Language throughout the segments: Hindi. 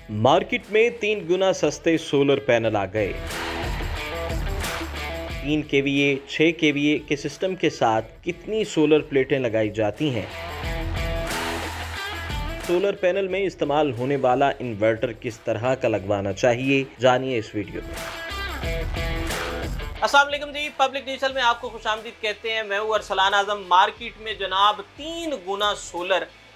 मार्केट में 3 गुना सस्ते सोलर पैनल आ गए। 3 केवीए, 6 केवीए के सिस्टम के साथ कितनी सोलर प्लेटें लगाई जाती हैं? सोलर पैनल में इस्तेमाल होने वाला इन्वर्टर किस तरह का लगवाना चाहिए, जानिए इस वीडियो में। अस्सलाम वालेकुम जी, पब्लिक डिजिटल में आपको खुशामदीद कहते हैं। मैं हूं अरसलान आजम। मार्केट में जनाब 3 गुना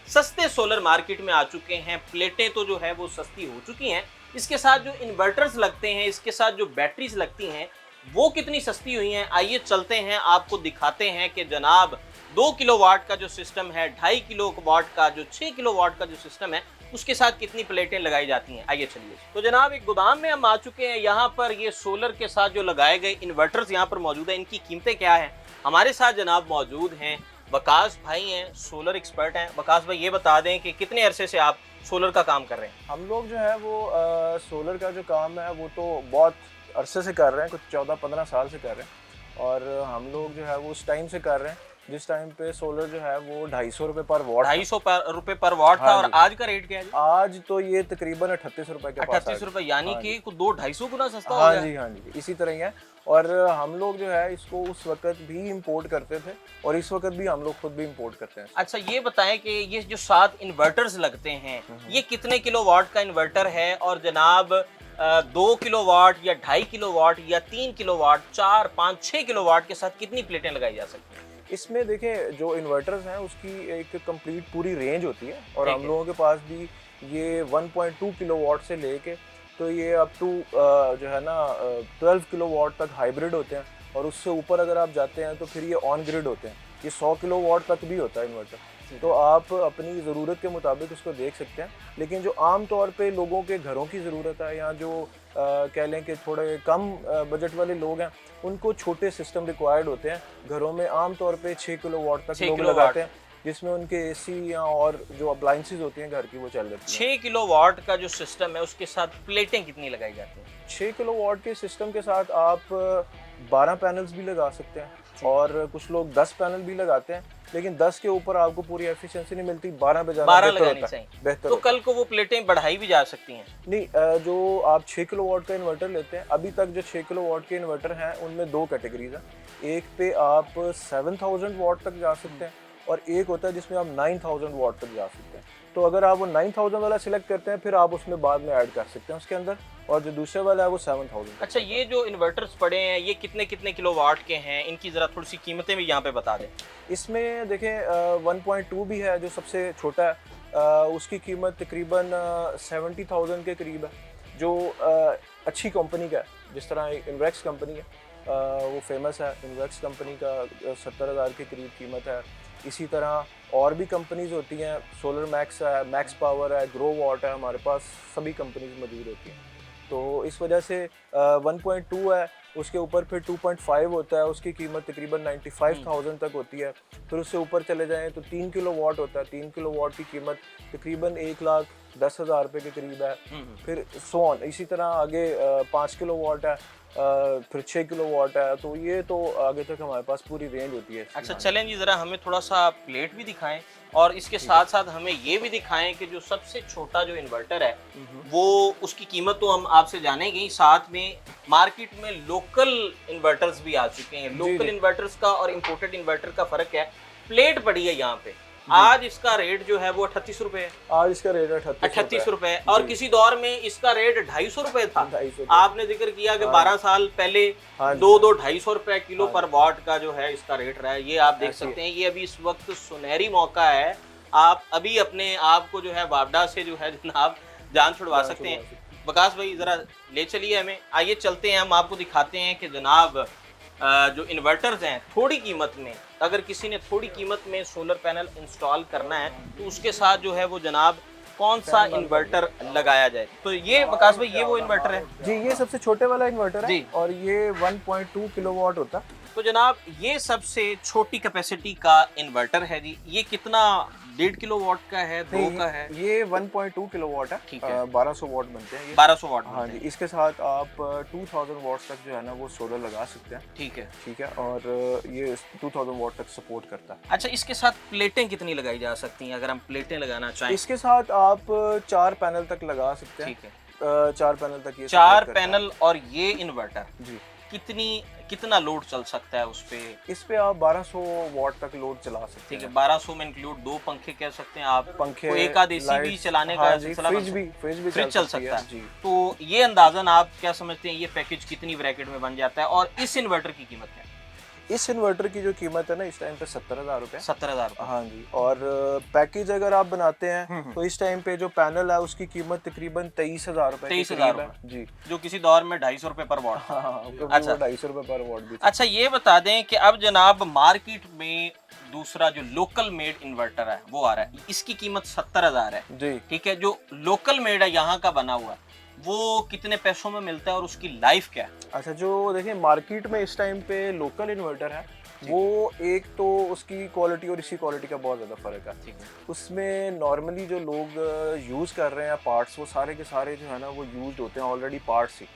सस्ते सोलर मार्केट में आ चुके हैं। प्लेटें तो जो है वो सस्ती हो चुकी हैं। इसके साथ जो इन्वर्टर्स लगते हैं, इसके साथ जो बैटरीज लगती हैं, वो कितनी सस्ती हुई हैं। आइए चलते हैं, आपको दिखाते हैं कि जनाब 2 किलोवाट का जो सिस्टम है, 2.5 किलोवाट का, जो 6 किलोवाट का जो सिस्टम है, उसके साथ कितनी प्लेटें लगाई जाती हैं। आइए चलिए। तो जनाब एक गोदाम में हम आ चुके हैं। यहाँ पर ये सोलर के साथ जो लगाए गए इन्वर्टर्स यहाँ पर मौजूद है, इनकी कीमतें क्या हैं। हमारे साथ जनाब मौजूद हैं वकास भाई, हैं सोलर एक्सपर्ट हैं। वकास भाई ये बता दें कि कितने अरसे से आप सोलर का काम कर रहे हैं। हम लोग जो है वो सोलर का जो काम है वो तो बहुत अरसे से कर रहे हैं, कुछ 14-15 साल से कर रहे हैं। और हम लोग जो है वो उस टाइम से कर रहे हैं जिस टाइम पे सोलर जो है वो 250 रुपये पर वॉट, 250 रुपये पर वॉट था। हाँ और आज का रेट क्या है जी? आज तो ये तकरीबन 38 रुपये के पास 38 रुपये, यानी हाँ कि 200-250 गुना सस्ता हो हाँ गया। जी हाँ जी, इसी तरह ही है। और हम लोग जो है इसको उस वक्त भी इंपोर्ट करते थे और इस वक्त भी हम लोग खुद भी इंपोर्ट करते हैं। अच्छा ये बताएं कि ये जो 7 इन्वर्टर्स लगते हैं, ये कितने किलोवाट का इन्वर्टर है। और जनाब 2 किलोवाट या 2.5 किलोवाट या 3 किलोवाट, 4, 5, 6 किलोवाट के साथ कितनी प्लेटें लगाई जा सकती हैं? इसमें देखें जो इन्वर्टर्स हैं उसकी एक कंप्लीट पूरी रेंज होती है। और हम लोगों के पास भी ये 1.2 किलोवाट से लेके तो ये अप टू जो है ना 12 किलोवाट तक हाइब्रिड होते हैं। और उससे ऊपर अगर आप जाते हैं तो फिर ये ऑन ग्रिड होते हैं। ये 100 किलोवाट तक भी होता है इन्वर्टर। तो आप अपनी ज़रूरत के मुताबिक उसको देख सकते हैं। लेकिन जो आम तौर पे लोगों के घरों की ज़रूरत है या जो कह लें कि थोड़े कम बजट वाले लोग हैं, उनको छोटे सिस्टम रिक्वायर्ड होते हैं। घरों में आम तौर पे 6 किलोवाट तक लोग लगाते हैं, जिसमें उनके एसी या और जो अप्लाइंसेस होती हैं घर की वो चल जाती हैं। 6 किलोवाट का जो सिस्टम है उसके साथ प्लेटें कितनी लगाई जाती हैं? 6 किलोवाट के सिस्टम के साथ आप 12 पैनल्स भी लगा सकते हैं और कुछ लोग 10 पैनल भी लगाते हैं। लेकिन 10 के ऊपर आपको पूरी एफिशिएंसी नहीं मिलती, 12 पे जाना 12 बेहतर लगानी होता है। चाहिए। बेहतर तो कल को वो प्लेटें बढ़ाई भी जा सकती हैं? नहीं, जो आप 6 किलोवाट का इन्वर्टर लेते हैं, अभी तक जो 6 किलोवाट के इन्वर्टर हैं उनमें 2 कैटेगरीज हैं। एक पे आप 7000 वाट तक जा सकते हैं और एक होता है जिसमें आप 9000 वाट तक जा सकते हैं। तो अगर आप वो 9000 वाला सिलेक्ट करते हैं फिर आप उसमें बाद में ऐड कर सकते हैं उसके अंदर। और जो दूसरे वाला है वो 7000। अच्छा ये जो इन्वर्टर्स पड़े हैं ये कितने कितने किलोवाट के हैं, इनकी ज़रा थोड़ी सी कीमतें भी यहाँ पे बता दें। इसमें देखें 1.2 भी है जो सबसे छोटा है, उसकी कीमत तकरीबन 70,000 के करीब है। जो अच्छी कंपनी का है, जिस तरह इन्वेक्स कंपनी है वो फेमस है। इन्वेक्स कंपनी का 70,000 के करीब कीमत है। इसी तरह और भी कंपनीज होती हैं, सोलर मैक्स है, मैक्स पावर है, ग्रो वॉट है, हमारे पास सभी कंपनीज मौजूद होती हैं। तो इस वजह से 1.2 है, उसके ऊपर फिर 2.5 होता है, उसकी कीमत तकरीबन 95,000 तक होती है। फिर उससे ऊपर चले जाएं तो 3 किलोवाट होता है। 3 किलोवाट की कीमत तकरीबन 1,10,000 रुपये के करीब है। फिर सोन इसी तरह आगे 5 किलोवाट है, फिर 6 किलोवाट है। तो ये तो आगे तक हमारे पास पूरी रेंज होती है। अच्छा चलें जी, ज़रा हमें थोड़ा सा प्लेट भी दिखाएं और इसके साथ साथ हमें ये भी दिखाएं कि जो सबसे छोटा जो इन्वर्टर है वो उसकी कीमत तो हम आपसे जानेंगे ही, साथ में मार्केट में लोकल इन्वर्टर्स भी आ चुके हैं। लोकल इन्वर्टर्स का और इम्पोर्टेड इन्वर्टर का फ़र्क है। प्लेट पड़ी है यहाँ पे, आज इसका रेट जो है वो 38 रुपए है। आज इसका रेट 38 रुपए। और किसी दौर में इसका रेट 250 रुपए था। आपने जिक्र किया कि 12 साल पहले 2-2-250 रुपए किलो पर वाट का जो है इसका रेट रहा है। ये आप देख सकते हैं, ये अभी इस वक्त सुनहरी मौका है। आप अभी अपने आप को जो है वापडा से जो है जनाब जान छुड़वा सकते हैं। वकास भाई जरा ले चलिए हमें। आइए चलते हैं, हम आपको दिखाते हैं कि जनाब जो इन्वर्टर्स हैं थोड़ी कीमत में, अगर किसी ने थोड़ी कीमत में सोलर पैनल इंस्टॉल करना है तो उसके साथ जो है वो जनाब कौन सा इन्वर्टर लगाया जाए। तो ये वकास भाई ये वो इन्वर्टर है जी, ये सबसे छोटे वाला इन्वर्टर है और ये 1.2 किलोवाट होता है। तो जनाब ये सबसे छोटी कैपेसिटी का इन्वर्टर है जी। ये कितना 1.5 किलोवाट का है, 2 नहीं, का है? ये 1.2 किलोवाट है। ठीक है। 1200 वाट बनते हैं ये। 1200 वाट हाँ बनते जी, हैं। इसके साथ आप 2000 वाट तक जो है ना वो सोलर लगा सकते हैं। ठीक है। ठीक है, और ये 2000 वाट तक सपोर्ट करता है। अच्छा, इसके साथ प्लेटें कितनी लगाई जा सकती हैं अगर हम प्लेटें लगाना चाहें? इसके साथ आप 4 पैनल तक लगा सकते हैं। ठीक है। 4 पैनल तक ये 4 support करता है। पैनल और ये इन्वर्टर जी, कितना लोड चल सकता है उस पे? इस पे आप 1200 वाट तक लोड चला सकते ठीक है, हैं। 1200 में इंक्लूड 2 पंखे कह सकते हैं आप। पंखे, कोई एक आध एसी भी लाइट्स, चलाने का हाँ जी, सिलसिला फ्रिज भी फ्रिज चल सकती सकता है। है। जी, तो ये अंदाजन आप क्या समझते हैं ये पैकेज कितनी ब्रैकेट में बन जाता है और इस इन्वर्टर की कीमत क्या है? इस इन्वर्टर की जो कीमत है ना इस टाइम पे 70,000 रुपये। 70,000 रुपये। हाँ जी, और पैकेज अगर आप बनाते हैं हम्म। तो इस टाइम पे जो पैनल है उसकी कीमत तकरीबन 23,000 रुपये के 23,000 करीब है। जी, जो किसी दौर में 250 रुपये पर वॉट। हाँ, अच्छा। अच्छा, 250 रुपये पर वाट भी। अच्छा, ये बता दें कि अब जनाब मार्केट में दूसरा जो लोकल मेड इन्वर्टर है वो आ रहा है, इसकी कीमत 70,000 है। जी, ठीक है, जो लोकल मेड है यहाँ का बना हुआ है वो कितने पैसों में मिलता है और उसकी लाइफ क्या है? अच्छा, जो देखिए मार्केट में इस टाइम पे लोकल इन्वर्टर है वो एक तो उसकी क्वालिटी और इसी क्वालिटी का बहुत ज़्यादा फ़र्क है। ठीक है। उसमें नॉर्मली जो लोग यूज़ कर रहे हैं पार्ट्स वो सारे के सारे जो है ना वो यूज्ड होते हैं ऑलरेडी पार्ट्स ही,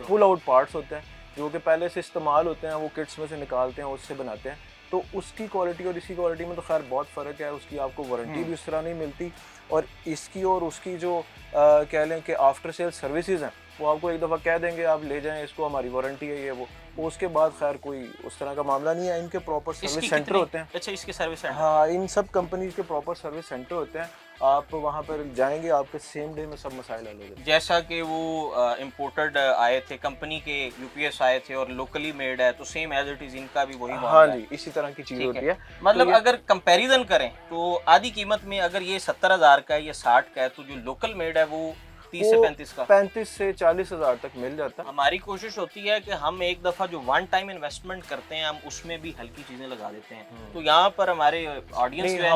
पुल आउट पार्ट्स होते हैं जो कि पहले से इस्तेमाल होते हैं, वो किट्स में से निकालते हैं, उससे बनाते हैं। तो उसकी क्वालिटी और इसी क्वालिटी में तो खैर बहुत फ़र्क है, उसकी आपको वारंटी भी उस तरह नहीं मिलती, और इसकी और उसकी जो कह लें कि आफ्टर सेल सर्विसेज हैं वो आपको एक दफ़ा कह देंगे आप ले जाएं इसको, हमारी वारंटी है ये वो उसके बाद खैर कोई उस तरह का मामला नहीं है। इनके प्रॉपर सर्विस सेंटर होते हैं। अच्छा, इसके सर्विस सेंटर? हाँ, इन सब कंपनीज के प्रॉपर सर्विस सेंटर होते हैं, आप वहाँ पर जाएंगे आपके सेम डे में सब मसाइल हल हो जाएंगे। जैसा कि वो इम्पोर्टेड आए थे कंपनी के, यूपीएस आए थे और लोकली मेड है, तो सेम एज इट इज इनका भी वही हाँ मामला है। जी, इसी तरह की चीज़ ठीक होती है। है। मतलब तो ये- अगर कंपैरिजन करें तो आधी कीमत में अगर ये 70,000 का है, ये 60 का है, तो जो लोकल मेड है वो 30 से 35 का। 35 से 40,000 तक मिल जाता है। हमारी कोशिश होती है कि हम एक दफ़ा जो वन टाइम इन्वेस्टमेंट करते हैं हम उसमें भी हल्की चीज़ें लगा देते हैं। तो यहाँ पर हमारे ऑडियंस नहीं, जो है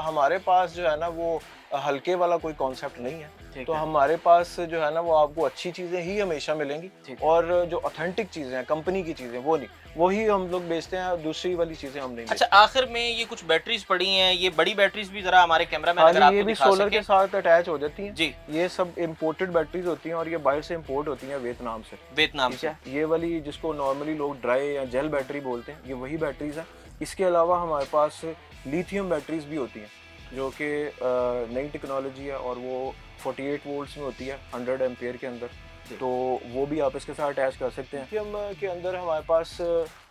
हमारे पास जो है ना वो हल्के वाला कोई कॉन्सेप्ट नहीं है। ठीक तो है। हमारे पास जो है ना वो आपको अच्छी चीज़ें ही हमेशा मिलेंगी, ठीक। और जो ऑथेंटिक चीज़ें हैं कंपनी की चीज़ें वो नहीं, वही हम लोग बेचते हैं, दूसरी वाली चीज़ें हम नहीं अच्छा, आखिर में ये कुछ बैटरीज पड़ी हैं, ये बड़ी बैटरीज भी जरा हमारे कैमरा में हाँ अगर जी, आपको ये भी दिखा सोलर सकें। के साथ अटैच हो जाती हैं। जी, ये सब इम्पोर्टेड बैटरीज होती हैं और ये बाहर से इम्पोर्ट होती हैं वियतनाम से। वियतनाम ठीक से। है, ये वाली जिसको नॉर्मली लोग ड्राई या जेल बैटरी बोलते हैं, ये वही बैटरीज हैं। इसके अलावा हमारे पास लिथियम बैटरीज भी होती हैं जो कि नई टेक्नोलॉजी है और वो 48 वोल्ट्स में होती है 100 एम्पियर के अंदर, तो वो भी आप इसके साथ अटैच कर सकते हैं। लिथियम के अंदर हमारे पास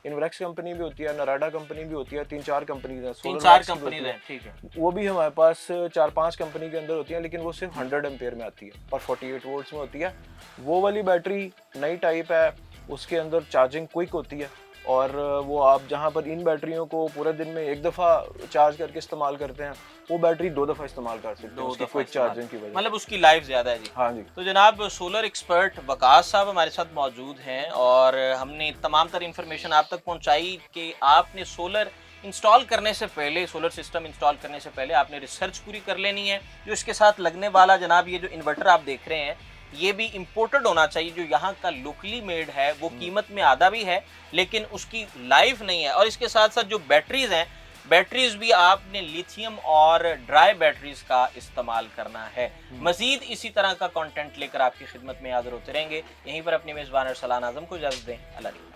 इन्वेक्स कंपनी भी होती है, नराडा कंपनी भी होती है, 3-4 कंपनीज हैं, 3-4 कंपनीज हैं। ठीक है। वो भी हमारे पास 4-5 कंपनी के अंदर होती है, लेकिन वो सिर्फ 100 एम्पियर में आती है और 48 वोल्ट्स में होती है। वो वाली बैटरी नई टाइप है, उसके अंदर चार्जिंग क्विक होती है, और वो आप जहाँ पर इन बैटरियों को पूरे दिन में एक दफ़ा चार्ज करके इस्तेमाल करते हैं वो बैटरी 2 दफ़ा इस्तेमाल कर सकते हैं उसकी क्विक चार्जिंग की वजह से। मतलब उसकी लाइफ ज़्यादा है जी। हाँ जी। तो जनाब सोलर एक्सपर्ट वकास साहब हमारे साथ मौजूद हैं और हमने तमाम तर इन्फॉर्मेशन आप तक पहुंचाई कि आपने सोलर इंस्टॉल करने से पहले, सोलर सिस्टम इंस्टॉल करने से पहले आपने रिसर्च पूरी कर लेनी है। जो इसके साथ लगने वाला जनाब ये जो इन्वर्टर आप देख रहे हैं ये भी इम्पोर्टेड होना चाहिए। जो यहाँ का लोकली मेड है वो कीमत में आधा भी है लेकिन उसकी लाइफ नहीं है। और इसके साथ साथ जो बैटरीज हैं, बैटरीज भी आपने लिथियम और ड्राई बैटरीज का इस्तेमाल करना है। मजीद इसी तरह का कंटेंट लेकर आपकी खिदमत में हाजिर होते रहेंगे। यहीं पर अपने मेज़बान अरसलान आज़म को इजाज़त दें। अल्लाह